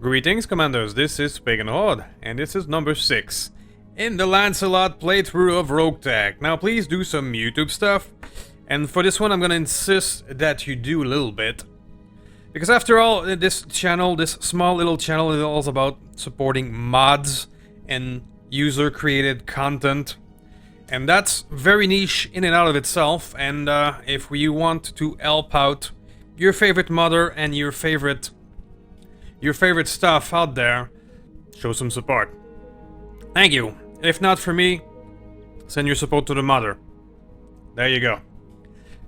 Greetings, Commanders, this is Pagan Horde, and this is number 6 in the Lancelot playthrough of Roguetech. Now please do some YouTube stuff, and for this one I'm gonna insist that you do a little bit. Because after all, this channel, this small little channel, is all about supporting mods and user-created content. And that's very niche in and out of itself, and if you want to help out your favorite modder and your favorite stuff out there, show some support. Thank you. If not for me, send your support to the mother. There you go.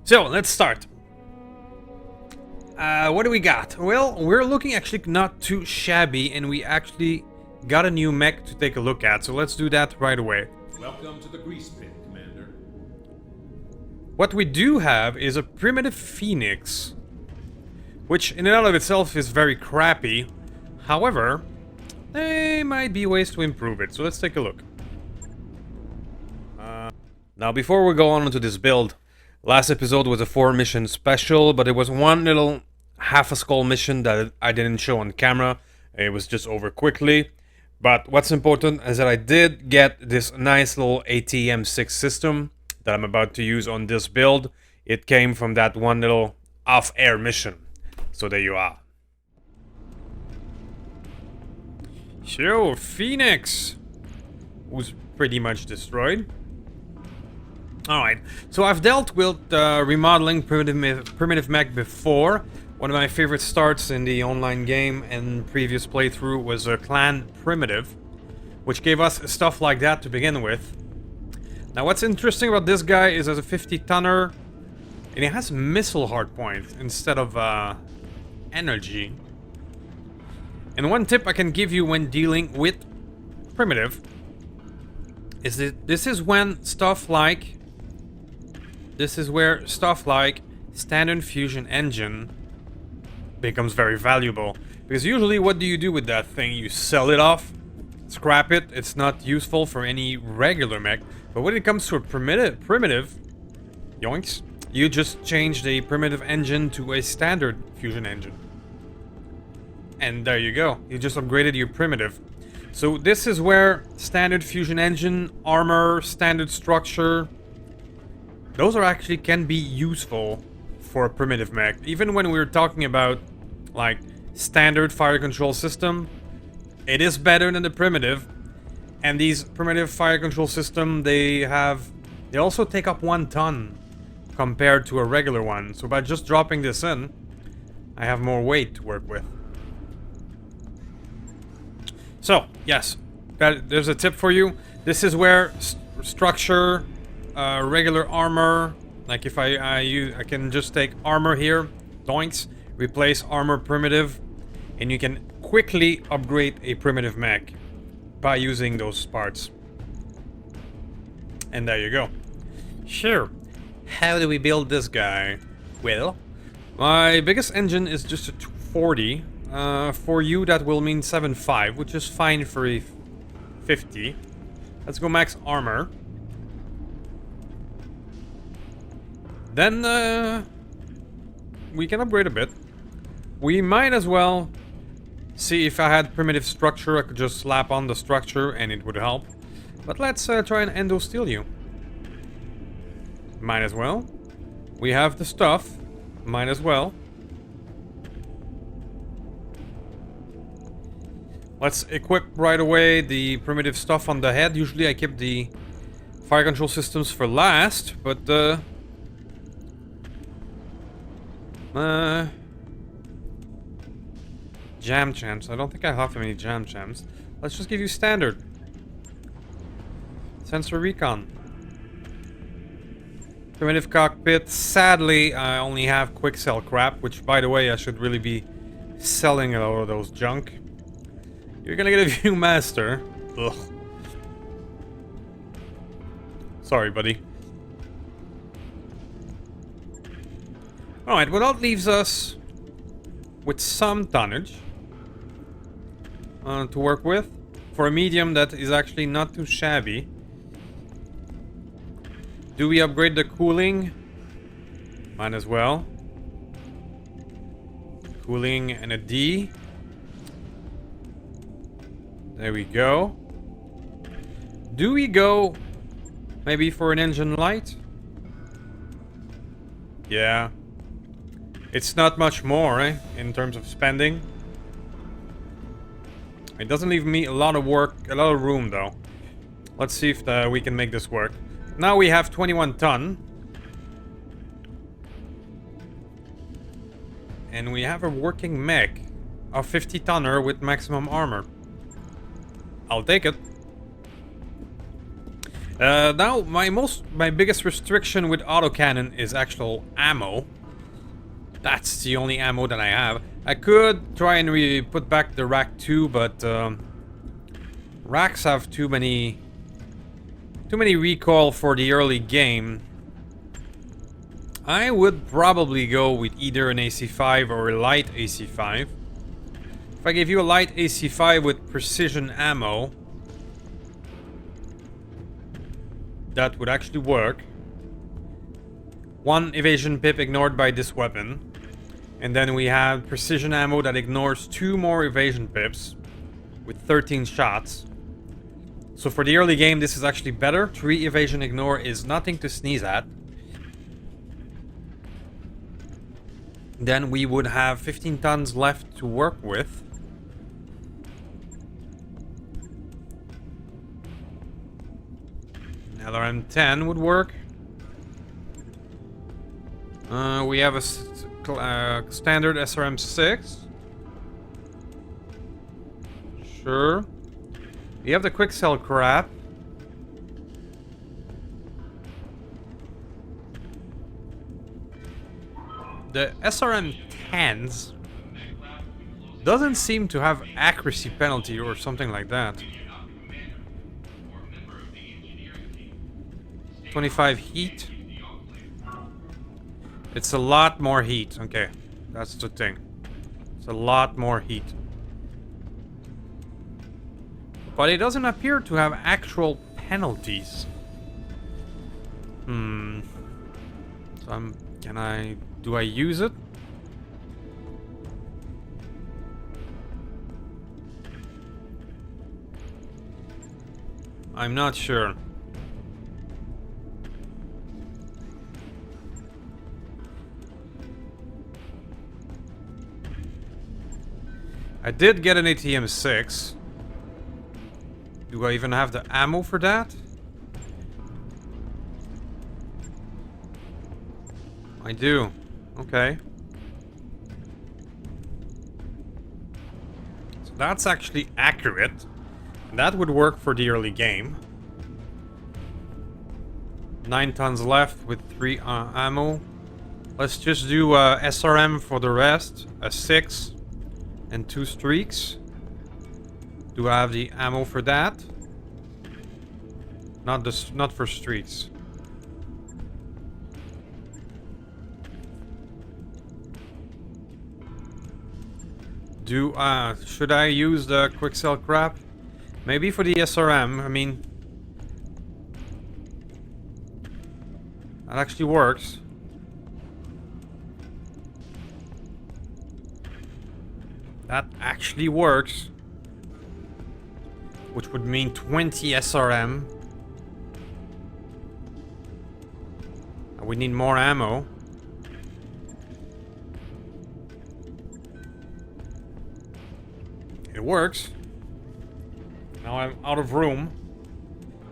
So, let's start. What do we got? Well, we're looking actually not too shabby, and we actually got a new mech to take a look at, so let's do that right away. Welcome to the grease pit, Commander. What we do have is a primitive phoenix, which in and of itself is very crappy. However, there might be ways to improve it, so let's take a look. Now, before we go on into this build, last episode was a 4-mission special, but there was one little half-a-skull mission that I didn't show on camera. It was just over quickly. But what's important is that I did get this nice little ATM6 system that I'm about to use on this build. It came from that one little off-air mission. So there you are. So, Phoenix was pretty much destroyed. Alright, so I've dealt with remodeling primitive mech before. One of my favorite starts in the online game and previous playthrough was a clan primitive, which gave us stuff like that to begin with. Now what's interesting about this guy is as a 50-tonner, and he has missile hardpoint instead of energy. And one tip I can give you when dealing with primitive is that this is where stuff like standard fusion engine becomes very valuable. Because usually what do you do with that thing? You sell it off, scrap it, it's not useful for any regular mech. But when it comes to a primitive, yoinks, you just change the primitive engine to a standard fusion engine. And there you go, you just upgraded your primitive. So this is where standard fusion engine, armor, standard structure, those are actually can be useful for a primitive mech. Even when we're talking about like standard fire control system, it is better than the primitive. And these primitive fire control system, they also take up 1 ton compared to a regular one. So by just dropping this in, I have more weight to work with. So yes, there's a tip for you. This is where structure, regular armor, like if I can just take armor here, doinks, replace armor primitive, and you can quickly upgrade a primitive mech by using those parts. And there you go. Sure. How do we build this guy? Well, my biggest engine is just a 240. For you that will mean 7.5, which is fine for a 50. Let's go max armor. Then we can upgrade a bit. We might as well see if I had primitive structure, I could just slap on the structure and it would help. But let's try and endo steel you. Might as well. We have the stuff. Might as well. Let's equip right away the primitive stuff on the head. Usually I keep the fire control systems for last, but jam champs. I don't think I have any jam champs. Let's just give you standard. Sensor recon. Primitive cockpit. Sadly, I only have quick sell crap, which by the way, I should really be selling a lot of those junk. You're gonna get a viewmaster. Ugh. Sorry, buddy. Alright, well that leaves us with some tonnage to work with. For a medium that is actually not too shabby. Do we upgrade the cooling? Might as well. Cooling and a D. There we go. Do we go maybe for an engine light? Yeah. It's not much more, eh, in terms of spending. It doesn't leave me a lot of work, a lot of room though. Let's see if we can make this work. Now we have 21 ton. And we have a working mech. A 50 tonner with maximum armor. I'll take it. Now my biggest restriction with autocannon is actual ammo. That's the only ammo that I have. I could try and put back the rack 2, but racks have too many recoil for the early game. I would probably go with either an AC5 or a light AC5. If I gave you a light AC5 with precision ammo, that would actually work. 1 evasion pip ignored by this weapon. And then we have precision ammo that ignores 2 more evasion pips with 13 shots. So for the early game, this is actually better. 3 evasion ignore is nothing to sneeze at. Then we would have 15 tons left to work with. Another M10 would work. We have a standard SRM6. Sure. We have the quick sell crap. The SRM10s doesn't seem to have accuracy penalty or something like that. 25 heat. It's a lot more heat. Okay, that's the thing. It's a lot more heat. But it doesn't appear to have actual penalties. So do I use it? I'm not sure. I did get an ATM-6. Do I even have the ammo for that? I do. Okay. So that's actually accurate. That would work for the early game. 9 tons left with 3 ammo. Let's just do SRM for the rest. A 6 and 2 streaks. Do I have the ammo for that? Not for streaks. Should I use the quick sell crap? Maybe for the SRM. I mean, that actually works. That actually works. Which would mean 20 SRM. And we need more ammo. It works. Now I'm out of room.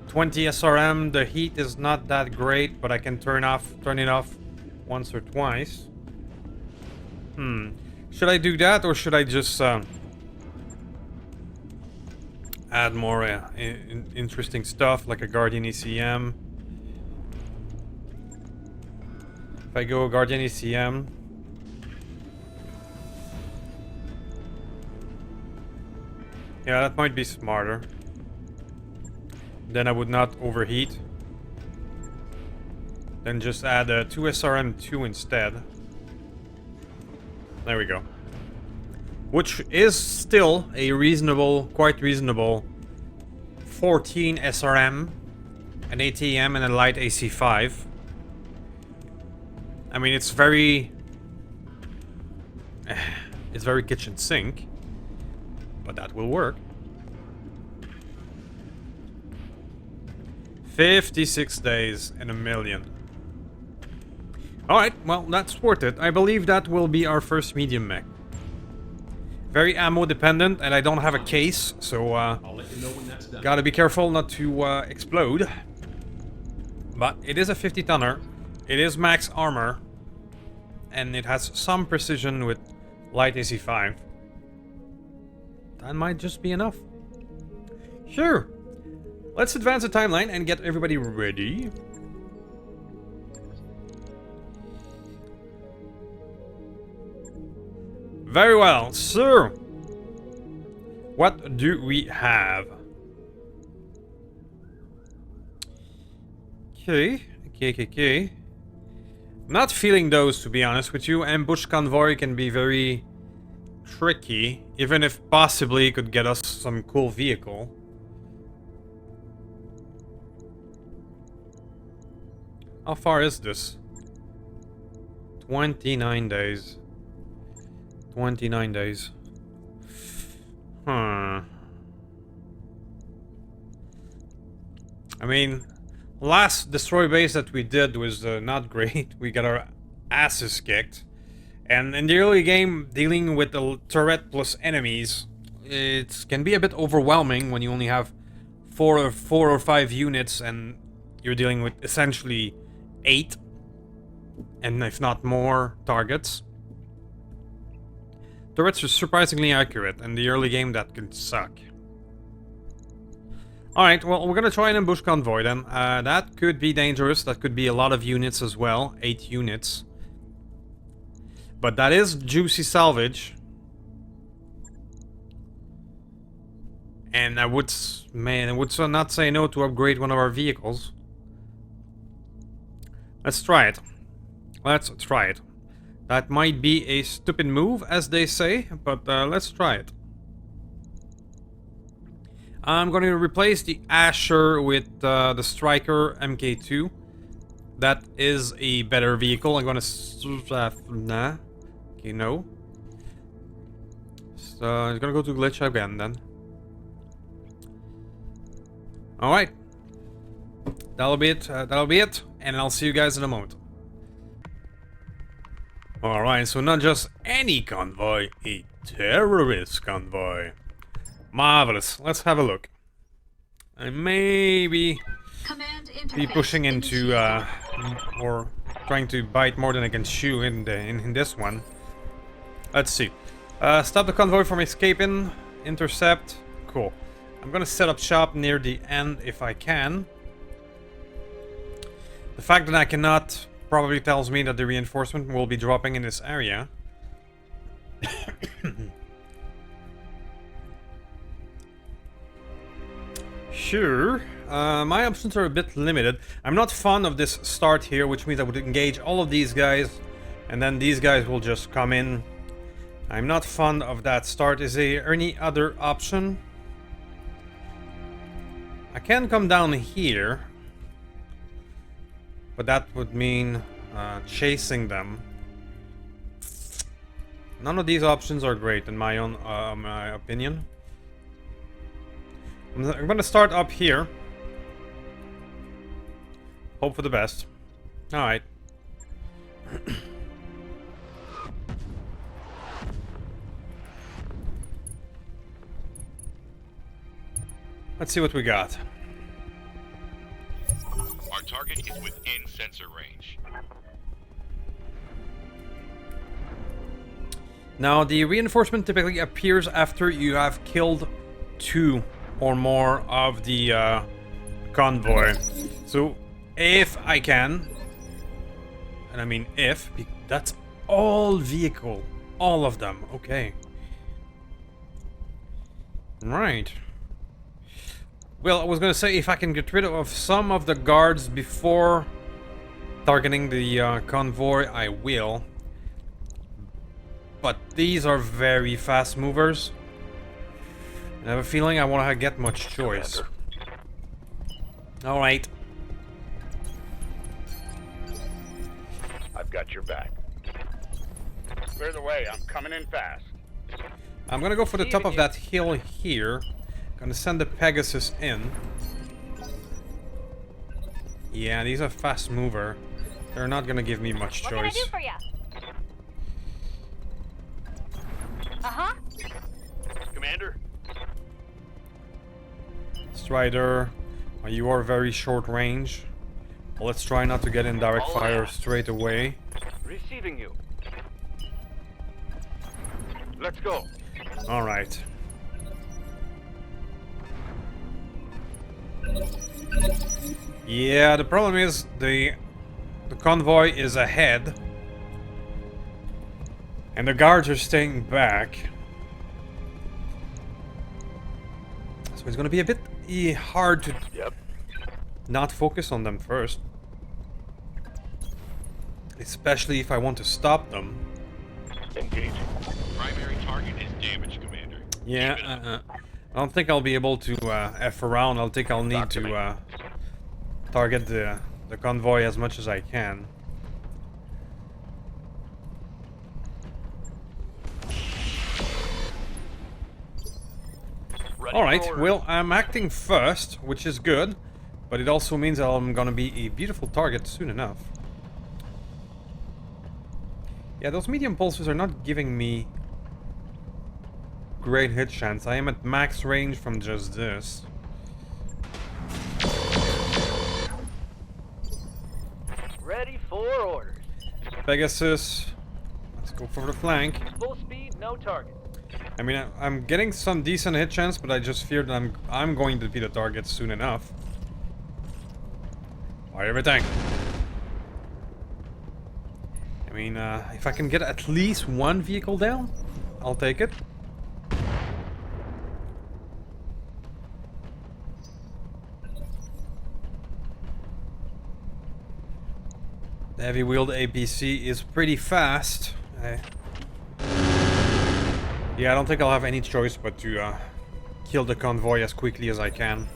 20 SRM, the heat is not that great, but I can turn it off once or twice. Should I do that, or should I just add more interesting stuff like a Guardian ECM? If I go Guardian ECM, yeah, that might be smarter. Then I would not overheat. Then just add a 2 SRM2 instead. There we go. Which is still a quite reasonable 14 SRM, an ATM, and a light AC5. I mean, it's very kitchen sink, but that will work. 56 days and 1,000,000. Alright, well, that's worth it. I believe that will be our first medium mech. Very ammo dependent, and I don't have a case, so I'll let you know when that's done. gotta be careful not to explode. But it is a 50-tonner. It is max armor. And it has some precision with light AC5. That might just be enough. Sure. Let's advance the timeline and get everybody ready. Very well, so what do we have? Okay. Not feeling those, to be honest with you. Ambush convoy can be very tricky, even if possibly it could get us some cool vehicle. How far is this? 29 days. 29 days. I mean, last destroy base that we did was not great. We got our asses kicked. And in the early game, dealing with the turret plus enemies, it can be a bit overwhelming when you only have four or five units and you're dealing with essentially 8, and if not more, targets. Turrets are surprisingly accurate. In the early game, that could suck. Alright, well, we're gonna try an ambush convoy then. That could be dangerous. That could be a lot of units as well. 8 units. But that is juicy salvage. And I would not say no to upgrade one of our vehicles. Let's try it. Let's try it. That might be a stupid move, as they say, but let's try it. I'm going to replace the Asher with the Striker MK2. That is a better vehicle. I'm going to... nah. Okay, no. So, I'm going to go to glitch again, then. Alright. That'll be it. And I'll see you guys in a moment. Alright, so not just any convoy, a terrorist convoy. Marvelous. Let's have a look. I may be pushing into, or trying to bite more than I can chew in this one. Let's see. Stop the convoy from escaping. Intercept. Cool. I'm gonna set up shop near the end if I can. The fact that I cannot probably tells me that the reinforcement will be dropping in this area. Sure. My options are a bit limited. I'm not fond of this start here, which means I would engage all of these guys, and then these guys will just come in. I'm not fond of that start. Is there any other option? I can come down here. But that would mean chasing them. None of these options are great in my own my opinion. I'm gonna start up here. Hope for the best. Alright. Let's see what we got. Our target is within sensor range. Now, the reinforcement typically appears after you have killed 2 or more of the convoy. So, if I can, and I mean if, that's all vehicle. All of them. Okay. Right. Well, I was gonna say if I can get rid of some of the guards before targeting the convoy, I will. But these are very fast movers. I have a feeling I won't get much choice. Alright. I've got your back. Clear the way, I'm coming in fast. I'm gonna go for the top of that hill here. Gonna send the Pegasus in. Yeah, he's a fast mover. They're not gonna give me much What can I choice. do for you? Uh-huh. Commander? Strider, you are very short range. Well, let's try not to get in direct fire straight away. Receiving you. Let's go. Alright. Yeah, the problem is the convoy is ahead. And the guards are staying back. So it's gonna be a bit hard to not focus on them first. Especially if I want to stop them. Engaging. Primary target is damaged, Commander. Yeah, I don't think I'll be able to F around. I think I'll need to target the convoy as much as I can. Alright, well, I'm acting first, which is good, but it also means that I'm gonna be a beautiful target soon enough. Yeah, those medium pulses are not giving me great hit chance. I am at max range from just this. Ready for orders. Pegasus, let's go for the flank. Full speed, no target. I mean, I'm getting some decent hit chance, but I just fear that I'm going to be the target soon enough. Fire everything. I mean, if I can get at least one vehicle down, I'll take it. The heavy-wheeled APC is pretty fast. Yeah, I don't think I'll have any choice but to kill the convoy as quickly as I can.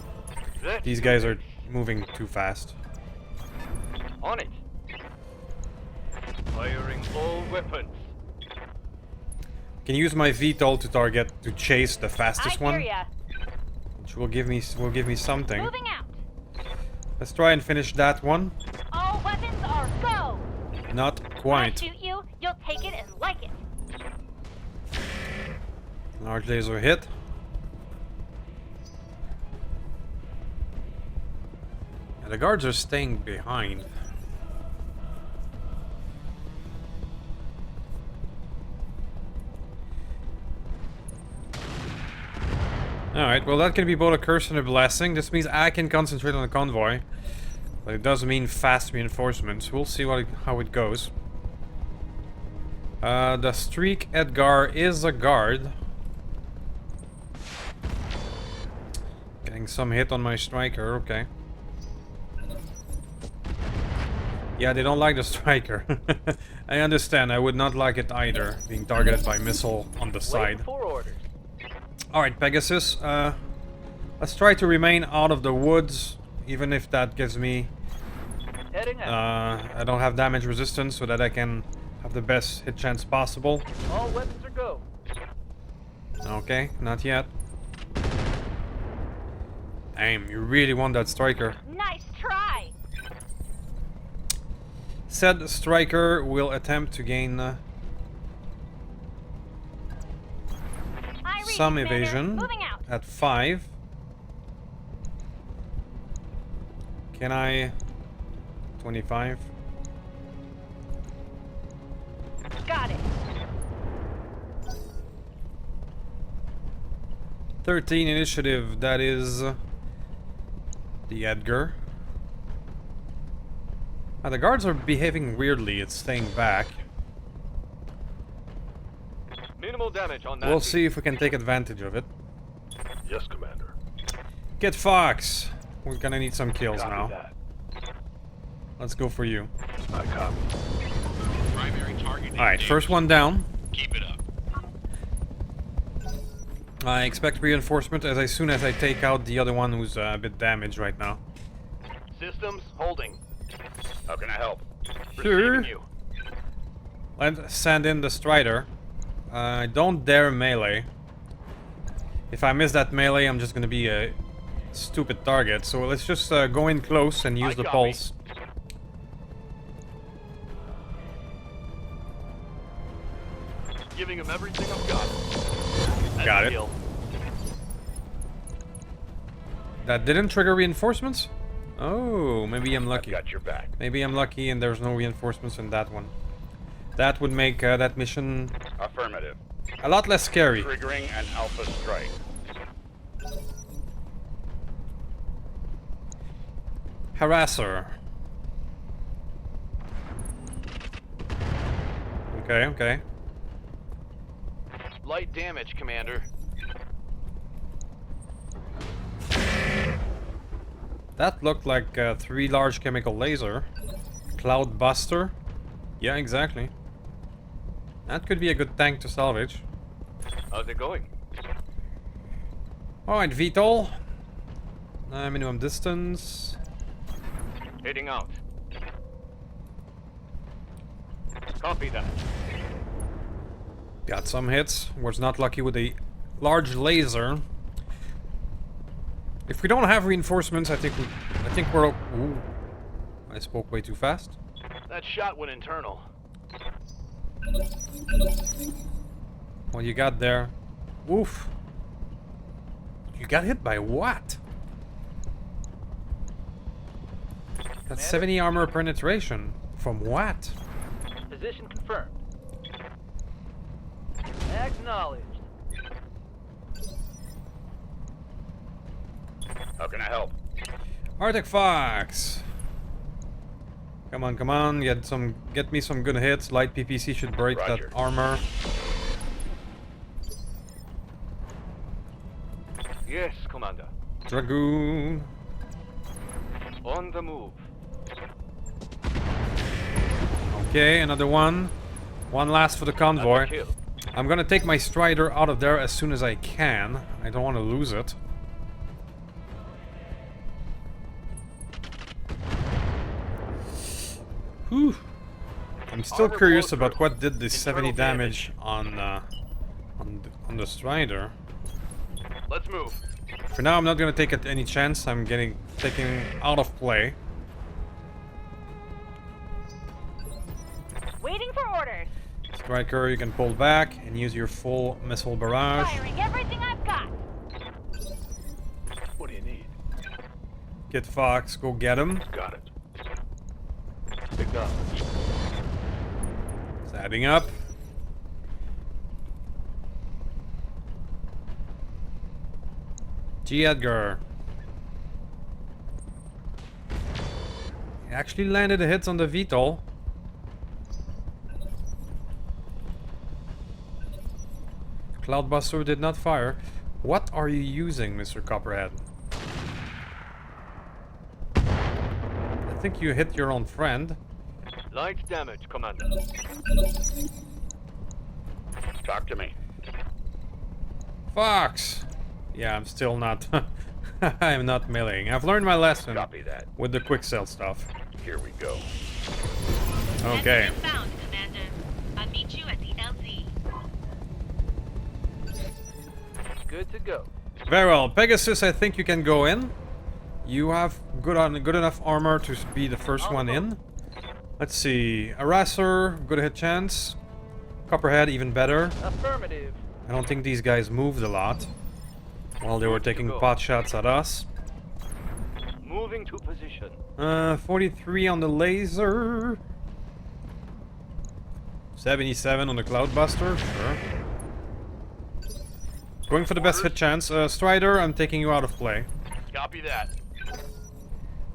These guys are moving too fast. On it. Firing all weapons. Can use my VTOL to chase the fastest I one, hear ya. which will give me something. Moving out. Let's try and finish that one. All weapons are go. Not When I quite. shoot you, you'll take it and like it. Large laser hit. And the guards are staying behind. Alright, well that can be both a curse and a blessing. This means I can concentrate on the convoy. But it does mean fast reinforcements. We'll see how it goes. The Streak Edgar is a guard. Getting some hit on my striker, okay. Yeah, they don't like the striker. I understand, I would not like it either, being targeted by missile on the side. Wait for orders. Alright, Pegasus, let's try to remain out of the woods, even if that gives me... Heading out. I don't have damage resistance, so that I can have the best hit chance possible. All weapons are go. Okay, not yet. Damn, you really want that striker. Nice try. Said striker will attempt to gain I read you, some Commander. evasion Moving out. at 5. Can I... 25? Got it. 13 initiative, that is the Edgar. The guards are behaving weirdly, it's staying back. Minimal damage on that. We'll see if we can take advantage of it. Yes, Commander. Get Fox! We're gonna need some kills Copy now. that. Let's go for you. I copy. Primary target is Alright, first damaged. one down. Keep it up. I expect reinforcement as soon as I take out the other one who's a bit damaged right now. Systems holding. How can I help? Sure. Receiving you. Let's send in the Strider. Don't dare melee. If I miss that melee, I'm just gonna be a stupid target. So let's just go in close and use the copy. pulse. giving him everything I've got. That's Got a it. deal. That didn't trigger reinforcements? Oh, maybe I'm lucky. Got your back. Maybe I'm lucky and there's no reinforcements in that one. That would make that mission Affirmative. a lot less scary. Triggering an alpha strike. Harasser. Okay, okay. Light damage, Commander. That looked like 3 large chemical laser. Cloud Buster. Yeah, exactly. That could be a good tank to salvage. How's it going? Alright, VTOL. Minimum distance. Heading out. Copy that. Got some hits. Was not lucky with a large laser. If we don't have reinforcements, I think we're. Ooh, I spoke way too fast. That shot went internal. What you got there? Oof. You got hit by what? That's 70 armor penetration. From what? Position confirmed. Acknowledged. How can I help? Arctic Fox. Come on, come on. Get me some good hits. Light PPC should break Roger. that armor. Yes, Commander. Dragoon. On the move. Okay, another one. One last for the convoy. Kill. I'm gonna take my Strider out of there as soon as I can. I don't want to lose it. Whew. I'm still Armor curious blow about through. what did this Internal 70 damage on the Strider. Let's move. For now, I'm not gonna take it any chance. I'm taken out of play. Waiting for orders. Striker, you can pull back and use your full missile barrage. Firing everything I've got. What do you need? Kid Fox, go get him. Got it. Acknowledged. It's adding up. G. Edgar. He actually landed the hits on the VTOL. Cloudbuster did not fire. What are you using, Mr. Copperhead? I think you hit your own friend. Light damage, Commander. Talk to me. Fox! Yeah, I'm still not... I'm not meleeing. I've learned my lesson Copy that. with the quick sell stuff. Here we go. Okay. Message found, Commander. I'll meet you at the LZ. Good to go. Very well. Pegasus, I think you can go in. You have good enough armor to be the first one in. Let's see. Harasser, good hit chance. Copperhead, even better. Affirmative. I don't think these guys moved a lot while they were taking pot shots at us. Moving to position. 43 on the laser. 77 on the Cloudbuster, sure. Going for the best hit chance. Strider, I'm taking you out of play. Copy that.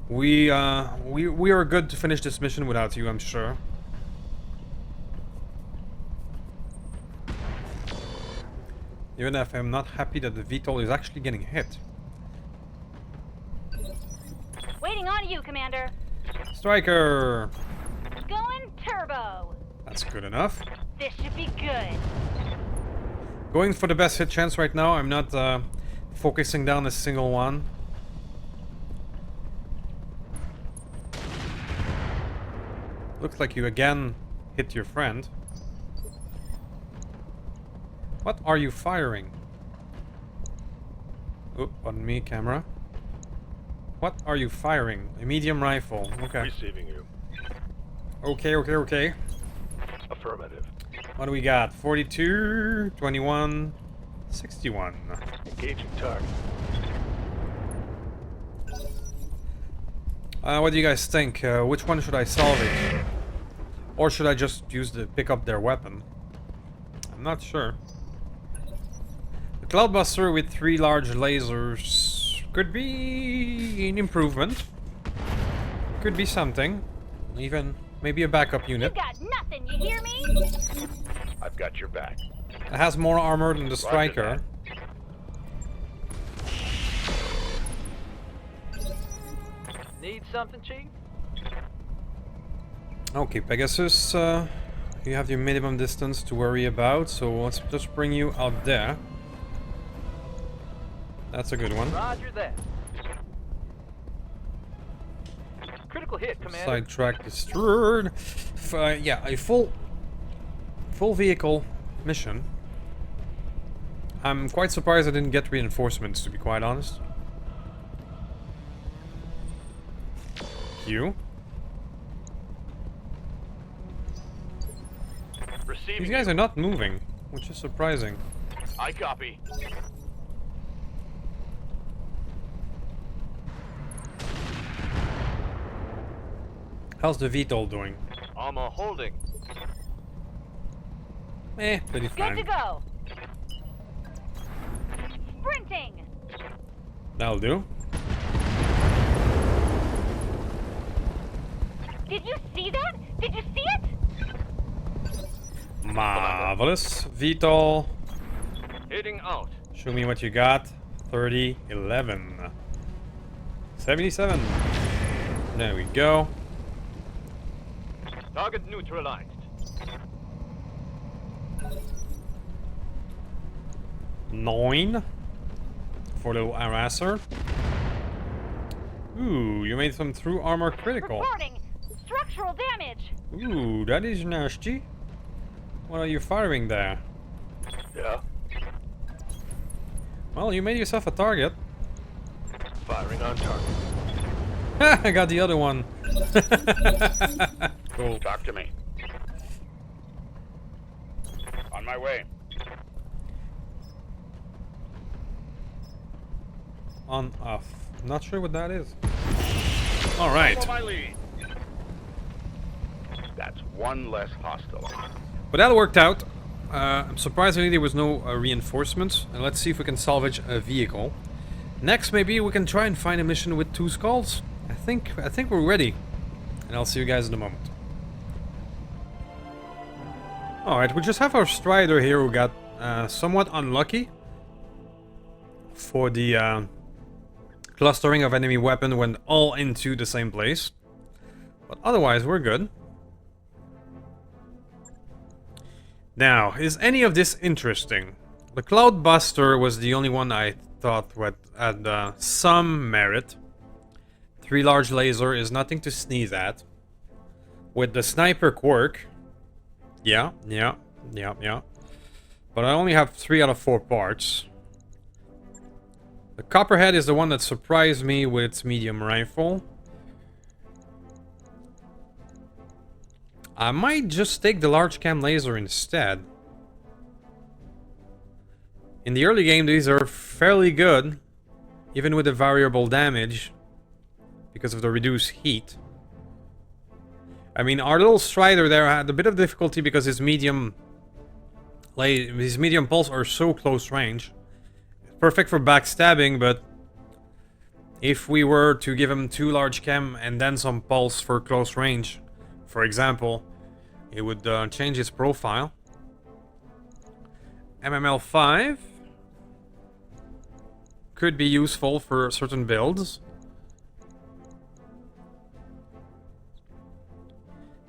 We are good to finish this mission without you, I'm sure. Even if I'm not happy that the VTOL is actually getting hit. Waiting on you, Commander. Striker! Going turbo. That's good enough. This should be good. Going for the best hit chance right now. I'm not focusing down a single one. Looks like you again hit your friend. What are you firing? Oh, on me, camera. What are you firing? A medium rifle. Okay. Receiving you. Okay. Affirmative. What do we got? 42, 21, 61. Engaging target. What do you guys think? Which one should I salvage? Or should I just pick up their weapon? I'm not sure. The Cloudbuster with 3 large lasers could be an improvement. Could be something. Even maybe a backup You unit. got nothing, you hear me? I've got your back. It has more armor than the Striker. Need something, Chief? Okay, Pegasus, you have your minimum distance to worry about, so let's just bring you out there. That's a good one. Roger that. Critical hit, Commander. Sidetrack destroyed. Yeah, a full vehicle mission. I'm quite surprised I didn't get reinforcements, to be quite honest. You. Receiving. These guys are not moving, which is surprising. I copy. How's the VTOL doing? Armor holding. Pretty Good to fine. go. Sprinting. That'll do. Did you see that? Did you see it? Marvelous. VTOL. Heading out. Show me what you got. 30, 11. 77. There we go. Target neutralized. 9 for the harasser. Ooh, you made some through armor critical. Reporting. Structural damage. Ooh, that is nasty. What are you firing there? Yeah. Well, you made yourself a target. Firing on target. I got the other one. Cool. Talk to me. On my way. On off. Not sure what that is. All right. Follow my lead. That's one less hostile. But that worked out. Surprisingly, there was no reinforcements. And let's see if we can salvage a vehicle. Next, maybe we can try and find a mission with 2 skulls. I think we're ready. And I'll see you guys in a moment. Alright, we just have our Strider here who got somewhat unlucky for the clustering of enemy weapon went all into the same place. But otherwise, we're good. Now, is any of this interesting? The Cloudbuster was the only one I thought had some merit. 3 large laser is nothing to sneeze at. With the sniper quirk, yeah. But I only have 3 out of 4 parts. The Copperhead is the one that surprised me with its medium rifle. I might just take the large cam laser instead. In the early game, these are fairly good, even with the variable damage, because of the reduced heat. I mean, our little Strider there had a bit of difficulty because his medium pulse are so close range. Perfect for backstabbing, but if we were to give him 2 large chem and then some pulse for close range, for example, it would change its profile. MML5 could be useful for certain builds.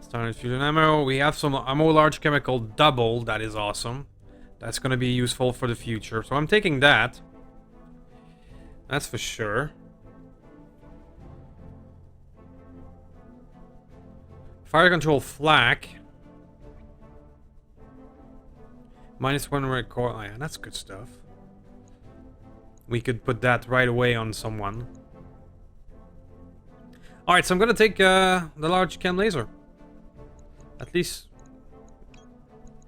Standard fusion ammo. We have some ammo large chemical double. That is awesome. That's going to be useful for the future. So I'm taking that. That's for sure. Fire control flak. -1 recoil. Oh, yeah, that's good stuff. We could put that right away on someone. Alright, so I'm going to take the large chem laser. At least...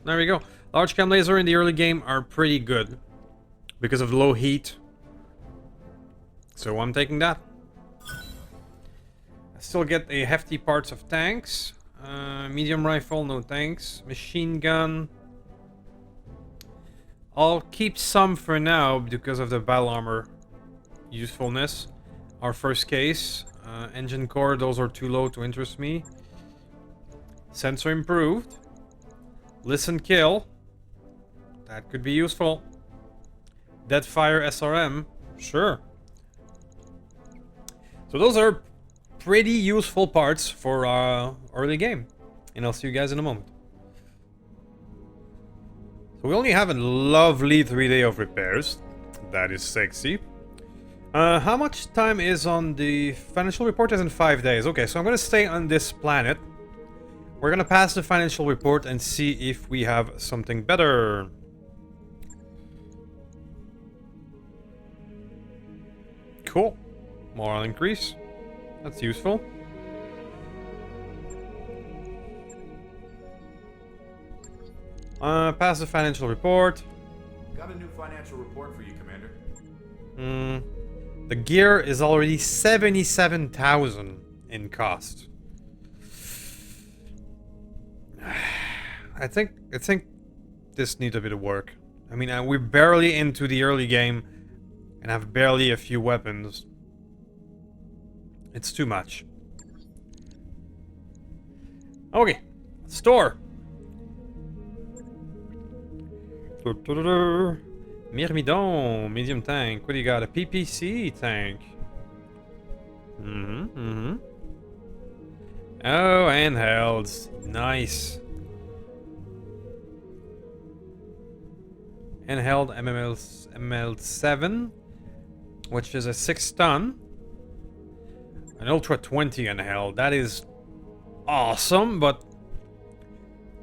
There we go. Large cam laser in the early game are pretty good because of low heat. So I'm taking that. I still get a hefty parts of tanks. Medium rifle, no tanks. Machine gun. I'll keep some for now because of the battle armor usefulness. Our first case. Engine core, those are too low to interest me. Sensor improved. Listen kill. That could be useful. Deadfire SRM. Sure. So those are pretty useful parts for early game. And I'll see you guys in a moment. So we only have a lovely 3 day of repairs. That is sexy. How much time is on the financial report? Is in 5 days. Okay, so I'm gonna stay on this planet. We're gonna pass the financial report and see if we have something better. Cool. Moral increase. That's useful. Pass the financial report. Got a new financial report for you, Commander. The gear is already 77,000 in cost. I think this needs a bit of work. I mean, we're barely into the early game and have barely a few weapons. It's too much. Okay, store. Myrmidon, medium tank. What do you got? A PPC tank. Oh, handhelds. Nice. Handheld ML7, which is a 6-ton. An Ultra 20 handheld. That is awesome, but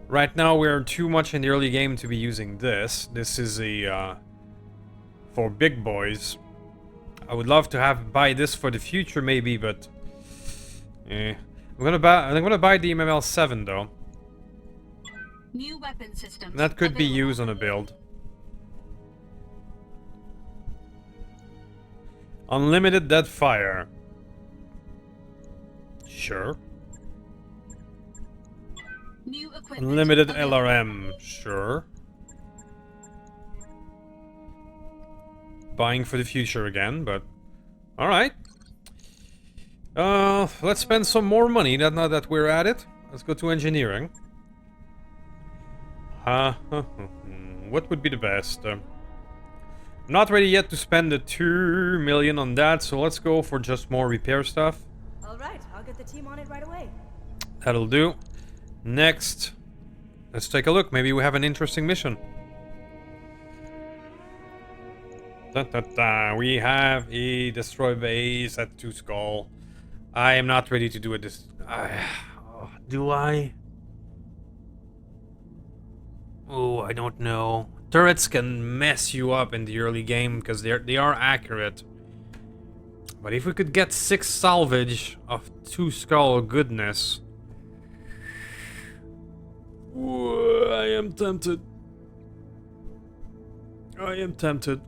right now we're too much in the early game to be using this. This is a for big boys. I would love to buy this for the future maybe, but I'm gonna buy the ML7 though. New weapon systems. That could be available. used on a build. Unlimited dead fire. Sure. New equipment Unlimited available. LRM. Sure. Buying for the future again, but alright. Let's spend some more money now that we're at it. Let's go to engineering. What would be the best? I'm not ready yet to spend the 2 million on that, so let's go for just more repair stuff. All right, I'll get the team on it right away. That'll do. Next, let's take a look. Maybe we have an interesting mission. We have a destroy base at 2 skull. I am not ready to do it this... do I? Oh, I don't know. Turrets can mess you up in the early game because they are accurate. But if we could get 6 salvage of 2 skull goodness... Ooh, I am tempted. I am tempted.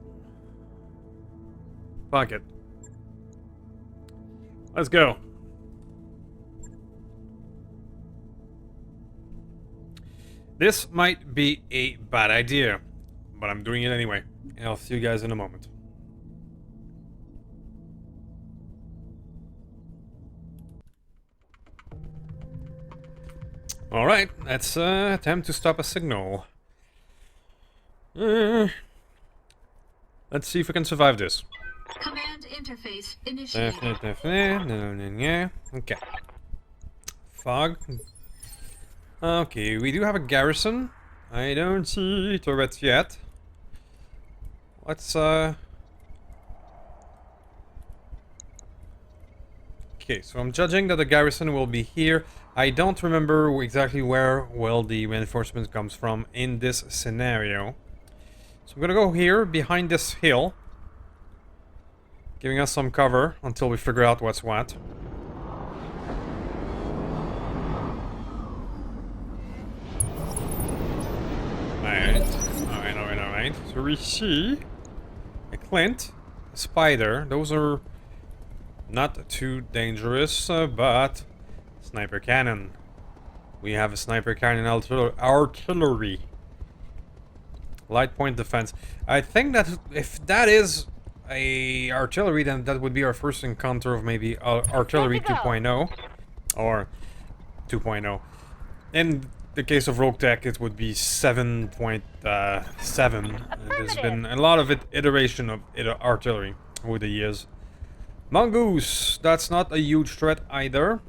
Fuck it. Let's go. This might be a bad idea, but I'm doing it anyway. And I'll see you guys in a moment. Alright, let's attempt to stop a signal. Let's see if we can survive this. Command interface initiated. Okay. Fog. Okay, we do have a garrison. I don't see turrets yet. Let's Okay, so I'm judging that the garrison will be here. I don't remember exactly where the reinforcement comes from in this scenario. So I'm gonna go here behind this hill, giving us some cover until we figure out what's what. Alright, so we see a Clint, a Spider. Those are not too dangerous, but sniper cannon. We have a sniper cannon artillery. Light point defense. I think that if that is a artillery, then that would be our first encounter of maybe artillery 2.0 or 2.0. In the case of Roguetech, it would be 7.7. There's been a lot of iteration of artillery over the years. Mongoose, that's not a huge threat either.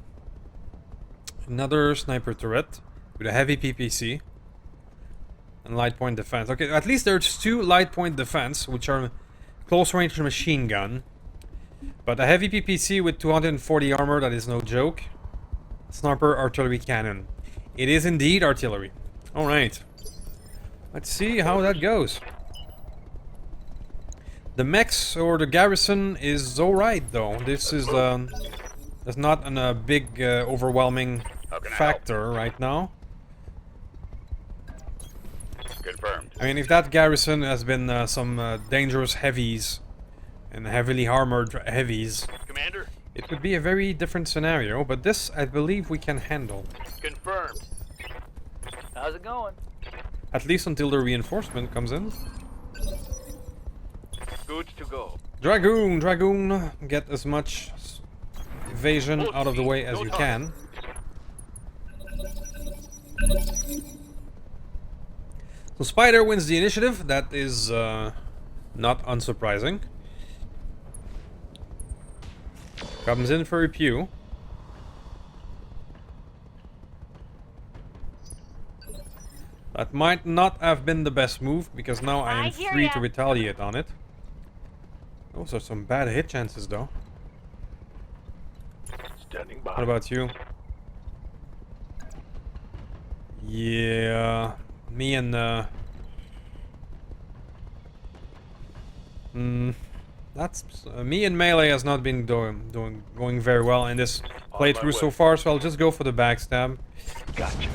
Another sniper turret with a heavy PPC and light point defense. Okay, at least there's 2 light point defense, which are close range machine gun. But a heavy PPC with 240 armor, that is no joke. Sniper artillery cannon. It is indeed artillery. Alright. Let's see how that goes. The mechs or the garrison is alright though. This is there's not a big overwhelming factor right now. Confirmed. I mean, if that garrison has been some dangerous heavies and heavily armored heavies, Commander? it would be a very different scenario, but this I believe we can handle. Confirmed. How's it going? At least until the reinforcement comes in. Good to go. Dragoon, get as much evasion out of the way as you can. So Spider wins the initiative. That is not unsurprising. Comes in for a pew. That might not have been the best move, because now I am free to retaliate on it. Those are some bad hit chances, though. Standing by. What about you? Yeah, me and that's me and melee has not been going very well in this playthrough so far, so I'll just go for the backstab. Gotcha.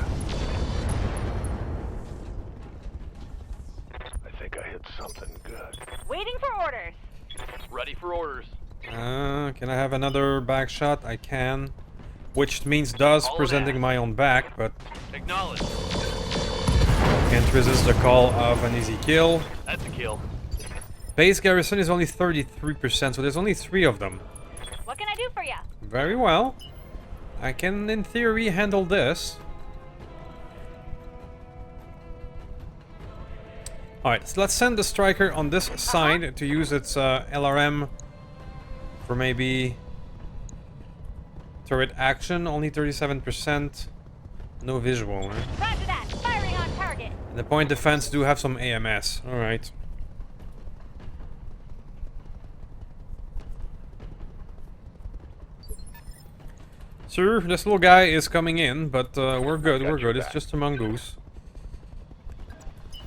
I think I hit something good. Waiting for orders. Ready for orders. Can I have another back shot? I can. Which means does presenting my own back, but Acknowledge. can't resist the call of an easy kill. That's a kill. Base garrison is only 33%, so there's only 3 of them. What can I do for you? Very well. I can, in theory, handle this. Alright, so let's send the striker on this side to use its LRM for maybe turret action. Only 37%. No visual, right? Roger that. Firing on target. And the point defense do have some AMS. Alright. Sure, this little guy is coming in, but we're good, we're good. It's just a mongoose.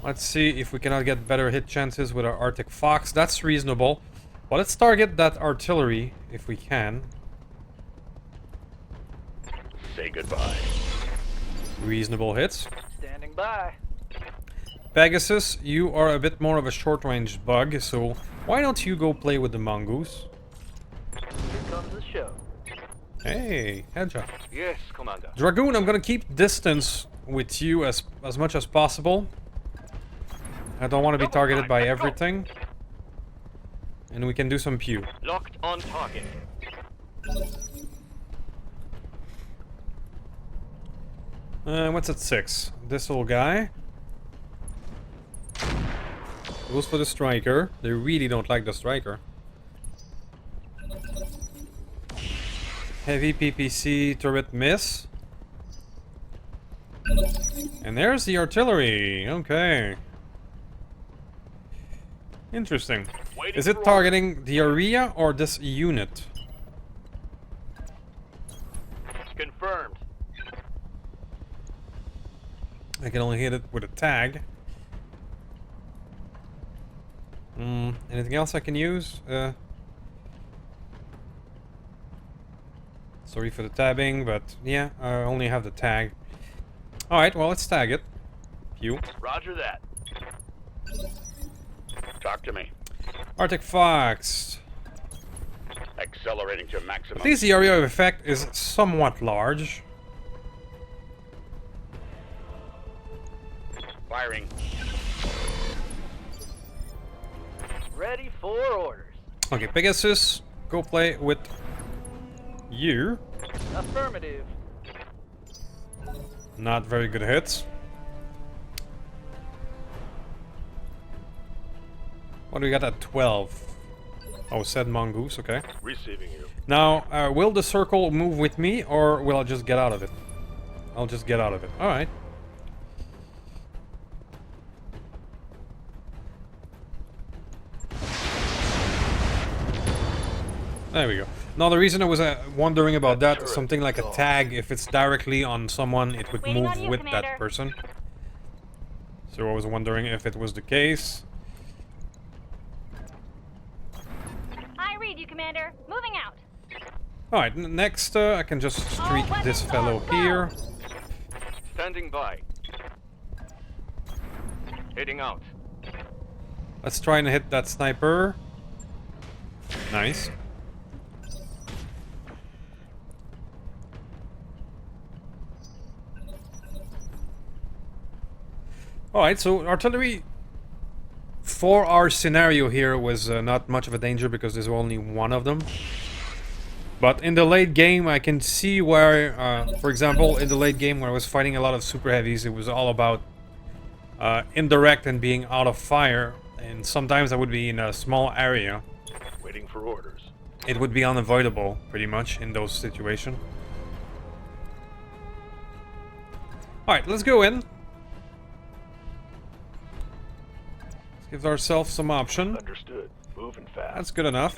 Let's see if we cannot get better hit chances with our Arctic Fox. That's reasonable. Well, let's target that artillery if we can. Say goodbye. Reasonable hits. Standing by. Pegasus, you are a bit more of a short-range bug, so why don't you go play with the mongoose? Here comes the show. Hey, headshot. Yes, Commander. Dragoon, I'm gonna keep distance with you as much as possible. I don't want to be targeted by everything. And we can do some pew. Locked on target. What's at 6? This little guy. Goes for the striker. They really don't like the striker. Heavy PPC turret miss. And there's the artillery. Okay. Interesting. Is it targeting the area or this unit? Confirmed. I can only hit it with a tag. Anything else I can use? Sorry for the tabbing, but yeah, I only have the tag. Alright, well, let's tag it. Pew. Roger that. Talk to me. Artifacts. Accelerating to maximum. At least the area of effect is somewhat large. Firing. Ready for orders. Okay, Pegasus, go play with you. Affirmative. Not very good hits. What do we got at 12? Oh, said mongoose, okay. Receiving you. Now, will the circle move with me, or will I just get out of it? I'll just get out of it. Alright. There we go. Now, the reason I was wondering about that is something like a tag. If it's directly on someone, it would Waiting move on you, with Commander. that person. So I was wondering if it was the case. I read you, Commander. Moving out. Alright, next I can just streak this fellow here. Standing by. Heading out. Let's try and hit that sniper. Nice. Alright, so artillery for our scenario here was not much of a danger because there's only one of them. But in the late game, I can see where, for example, in the late game where I was fighting a lot of super heavies, it was all about indirect and being out of fire. And sometimes I would be in a small area. Waiting for orders. It would be unavoidable, pretty much, in those situations. Alright, let's go in. Gives ourselves some option. Understood. Moving fast. That's good enough.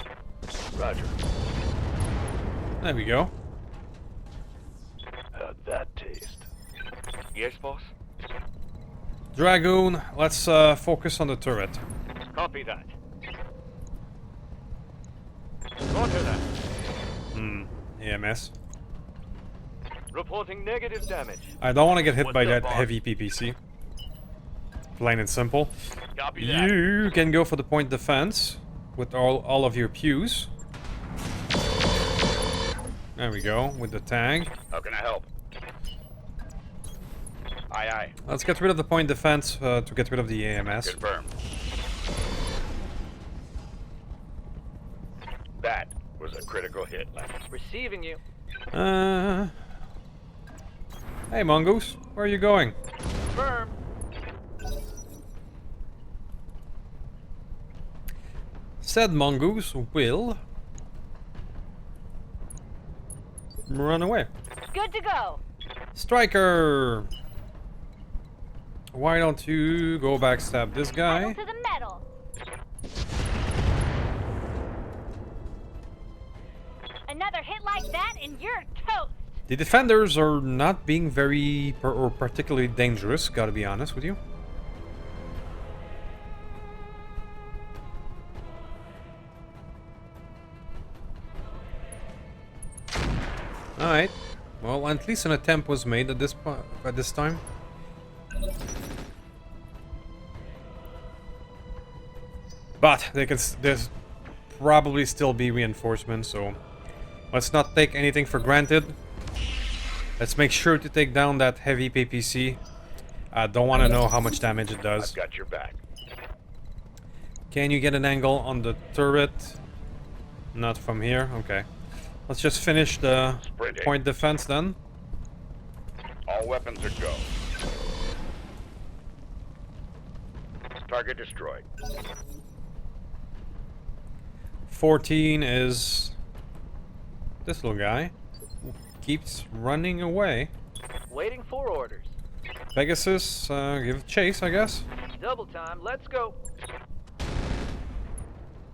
Roger. There we go. How'd that taste? Yes, boss. Dragoon, let's focus on the turret. Copy that. Roger that. EMS. Reporting negative damage. I don't want to get hit by What's up, that boss? heavy PPC. Plain and simple. Copy that. You can go for the point defense with all of your pews. There we go, with the tag. How can I help? Aye, aye. Let's get rid of the point defense to get rid of the AMS. Confirmed. That was a critical hit, lad. Receiving you. Hey, Mongoose, where are you going? Firm. Said Mongoose will run away. Good to go. Striker! Why don't you go backstab this guy? Pedal to the metal. Another hit like that and you're toast. The defenders are not being very or particularly dangerous, gotta be honest with you. Alright. Well, at least an attempt was made at this time. But there's probably still be reinforcements, so let's not take anything for granted. Let's make sure to take down that heavy PPC. I don't want to know how much damage it does. I've got your back. Can you get an angle on the turret? Not from here. Okay. Let's just finish the Sprinting. point defense then. All weapons are go. Target destroyed. 14 is this little guy who keeps running away. Waiting for orders. Pegasus, give chase, I guess. Double time. Let's go.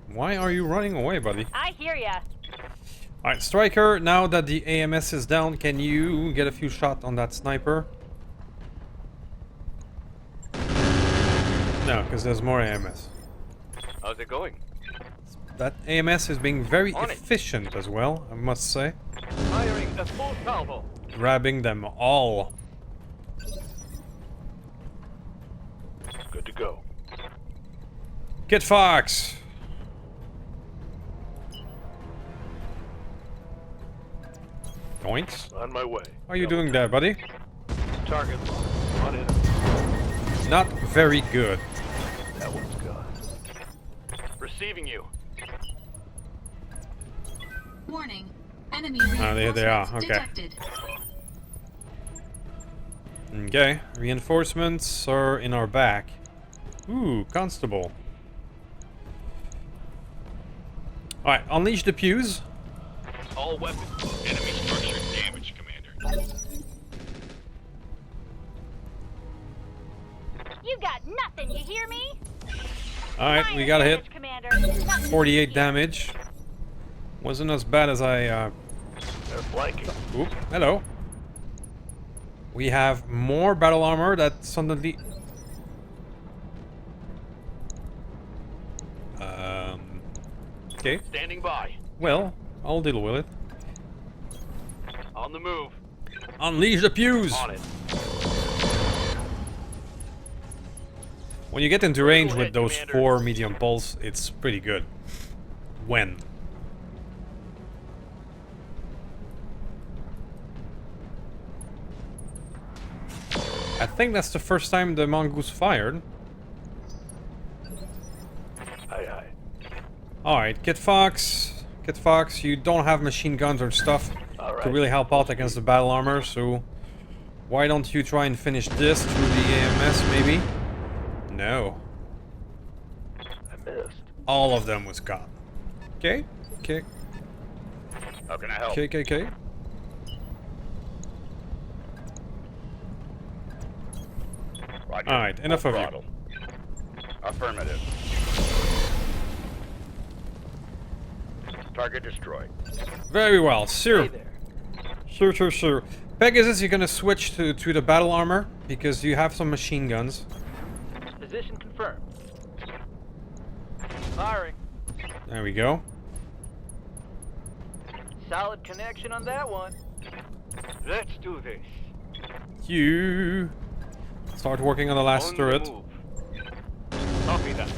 Why are you running away, buddy? I hear ya. Alright, Striker, now that the AMS is down, can you get a few shots on that sniper? No, because there's more AMS. How's it going? That AMS is being very On it. efficient as well, I must say. Firing a full salvo. Grabbing them all. Good to go. Kid Fox! Points? On my way. How are you doing there, buddy? Target on it. Not very good. That one's gone. Receiving you. Warning. Enemy there they are, reinforcements okay. detected. Okay, reinforcements are in our back. Ooh, constable. Alright, unleash the pews. All weapons. Enemy structure damaged, Commander. You got nothing, you hear me? Alright, we Minor got a hit. damage, Commander. Nothing 48 here. damage. Wasn't as bad as I, They're flanking. Oop, hello. We have more battle armor that suddenly... Okay. Standing by. Well, I'll deal with it. On the move. Unleash the pews! On it. When you get into range Go with ahead, those Commander. 4 medium pulse, it's pretty good. When? I think that's the first time the mongoose fired. Aye, aye. Alright, Kid Fox. Kid Fox, you don't have machine guns or stuff to really help out against the battle armor, so why don't you try and finish this through the AMS, maybe? No. I missed. All of them was gone. Okay? Okay. How can I help? Okay, okay, okay. Roger. Alright, enough Full of you. throttle. Affirmative. Target destroyed. Very well, Stay sure. there. Sure. Pegasus, you're gonna switch to the battle armor because you have some machine guns. Position confirmed. Firing. There we go. Solid connection on that one. Let's do this. You start working on the last On turret. the move. Copy that.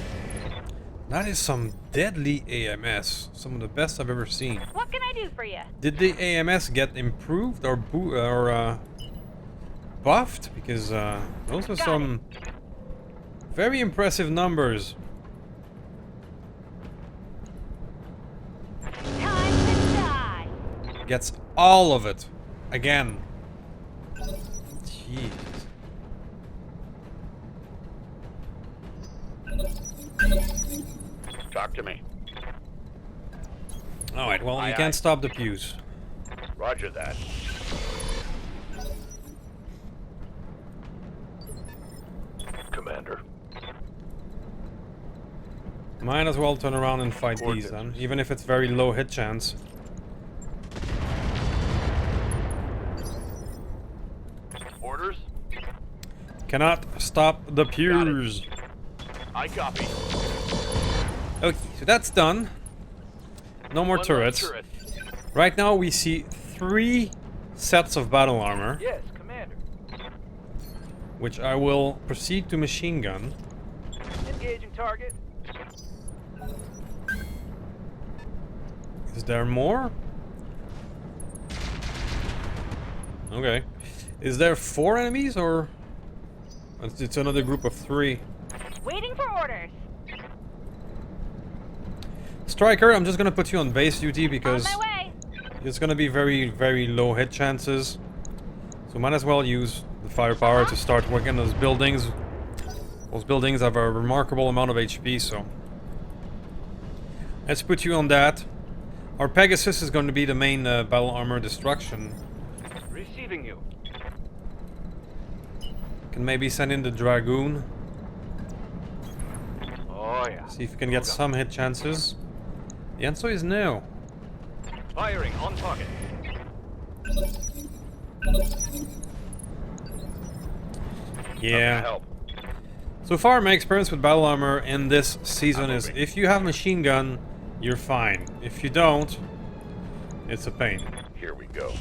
That is some deadly AMS. Some of the best I've ever seen. What can I do for you? Did the AMS get improved or buffed? Because those are Got some very impressive numbers. Time to die. Gets all of it again. Jeez. Talk to me. Alright, well, Aye, you aye. can't stop the pews. Roger that. Commander. Might as well turn around and fight these then, even if it's very low hit chance. Orders? Cannot stop the pews. I copy. Okay, so that's done. No more One turrets. turret. Right now we see 3 sets of battle armor, Yes, Commander. which I will proceed to machine gun. Engaging target. Is there more? Okay. Is there 4 enemies or it's another group of 3? Waiting for orders. Striker, I'm just gonna put you on base duty On because my way. it's gonna be very, very low hit chances. So might as well use the firepower to start working on those buildings. Those buildings have a remarkable amount of HP, so let's put you on that. Our Pegasus is going to be the main battle armor destruction. Receiving you. Can maybe send in the Dragoon. Oh, yeah. See if we can get some hit chances. The answer is no. Firing on target. How can I Yeah. help? So far, my experience with battle armor in this season is if you have machine gun, you're fine. If you don't, it's a pain. Here we go.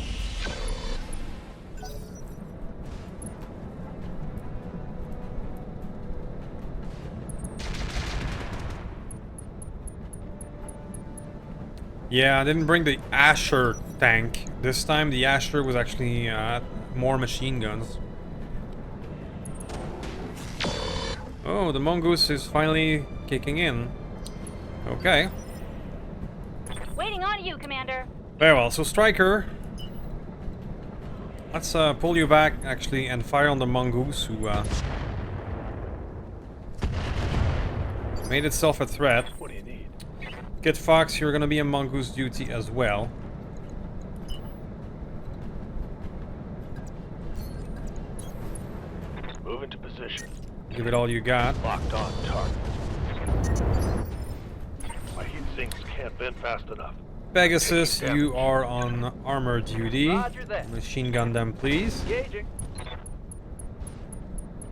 Yeah, I didn't bring the Asher tank. This time the Asher was actually more machine guns. Oh, the mongoose is finally kicking in. Okay. Waiting on you, Commander. Very well, so Striker. Let's pull you back, actually, and fire on the mongoose who made itself a threat. What do you need? Kid Fox, you're gonna be on mongoose duty as well. Move into position. Give it all you got. Locked on target. My heat sinks can't bend fast enough. Pegasus, you are on armor duty. Roger that. Machine gun them, please. Engaging.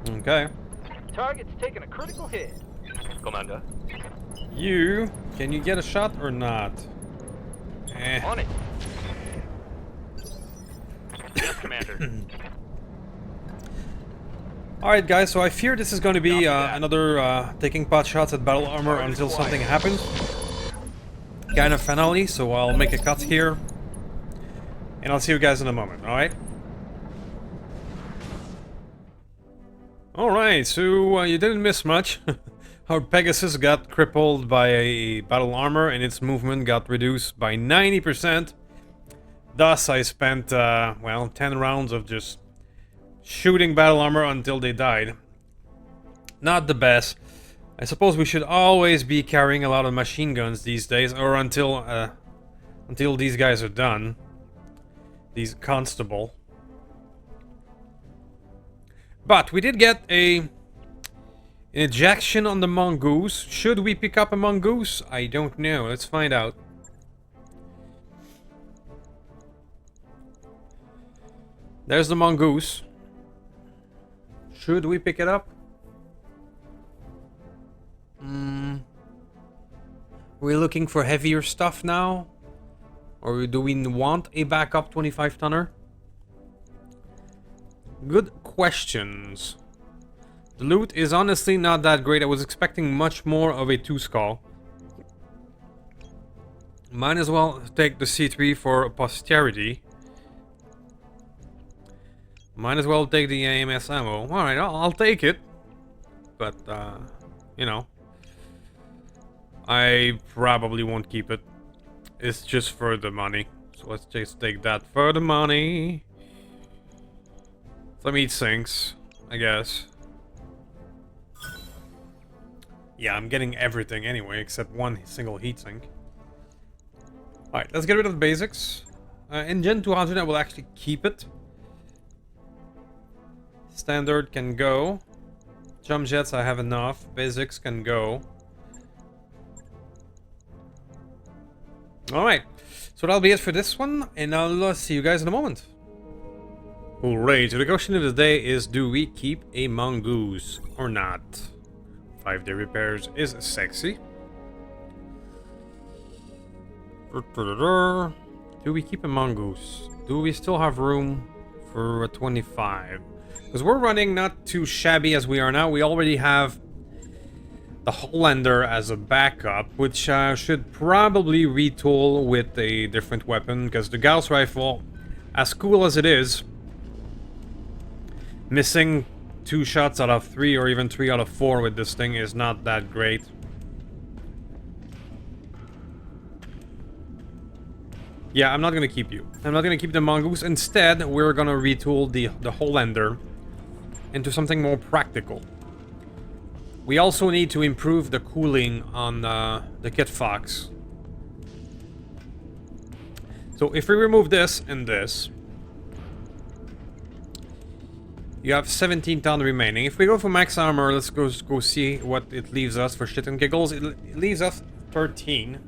Okay. Target's taking a critical hit. Commander. You, can you get a shot or not? On it. Yes, Commander. Alright guys, so I fear this is going to be another taking pot shots at battle armor until something happens. Kind of finale, so I'll make a cut here. And I'll see you guys in a moment, alright? Alright, so you didn't miss much. Our Pegasus got crippled by a battle armor and its movement got reduced by 90%. Thus, I spent, well, 10 rounds of just shooting battle armor until they died. Not the best. I suppose we should always be carrying a lot of machine guns these days, or until these guys are done. These constable. But we did get an ejection on the mongoose. Should we pick up a mongoose? I don't know. Let's find out. There's the mongoose. Should we pick it up? We're looking for heavier stuff now? Or do we want a backup 25 tonner? Good questions. The loot is honestly not that great. I was expecting much more of a 2-skull. Might as well take the C3 for posterity. Might as well take the AMS ammo. Alright, I'll take it. But, you know. I probably won't keep it. It's just for the money. So let's just take that for the money. Some heat sinks, I guess. Yeah, I'm getting everything anyway, except one single heatsink. Alright, let's get rid of the basics. In Gen 200, I will actually keep it. Standard can go. Jump jets, I have enough. Basics can go. Alright, so that'll be it for this one, and I'll see you guys in a moment. Alright, so the question of the day is, do we keep a mongoose or not? 5-day repairs is sexy. Do we keep a mongoose? Do we still have room for a 25? Because we're running not too shabby as we are now. We already have the Hollander as a backup, which should probably retool with a different weapon, because the Gauss rifle, as cool as it is, missing 2 shots out of 3 or even 3 out of 4 with this thing is not that great. Yeah, I'm not gonna keep you. I'm not gonna keep the mongoose. Instead, we're gonna retool the Hollander into something more practical. We also need to improve the cooling on the Kit Fox. So if we remove this and this, you have 17 ton remaining. If we go for max armor, let's go see what it leaves us for shit and giggles. It leaves us 13.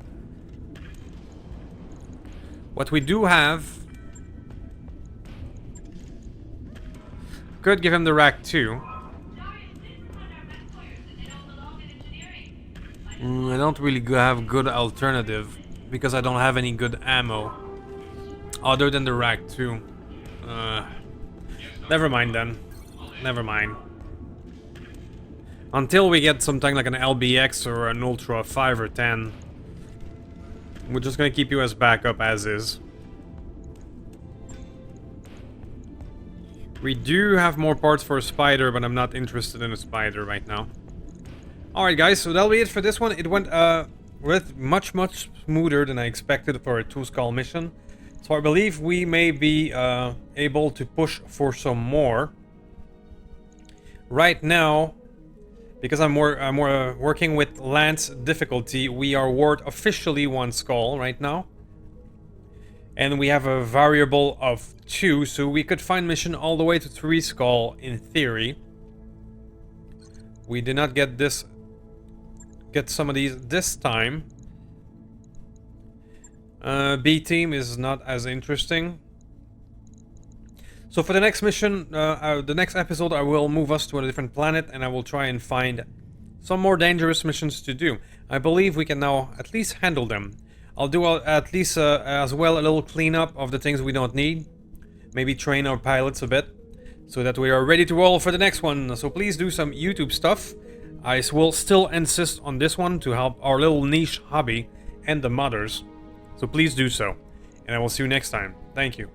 What we do have... could give him the rack too. I don't really have good alternative because I don't have any good ammo other than the rack too. Never mind then. Never mind. Until we get something like an LBX or an Ultra 5 or 10. We're just gonna keep you as backup as is. We do have more parts for a spider, but I'm not interested in a spider right now. Alright guys, so that'll be it for this one. It went much smoother than I expected for a 2-skull mission. So I believe we may be able to push for some more. Right now, because I'm working with Lance difficulty, we are ward officially 1 skull right now. And we have a variable of 2, so we could find mission all the way to 3 skull in theory. We did not get some of these this time. B team is not as interesting. So for the next mission, the next episode, I will move us to a different planet and I will try and find some more dangerous missions to do. I believe we can now at least handle them. I'll do at least as well a little cleanup of the things we don't need. Maybe train our pilots a bit so that we are ready to roll for the next one. So please do some YouTube stuff. I will still insist on this one to help our little niche hobby and the modders. So please do so. And I will see you next time. Thank you.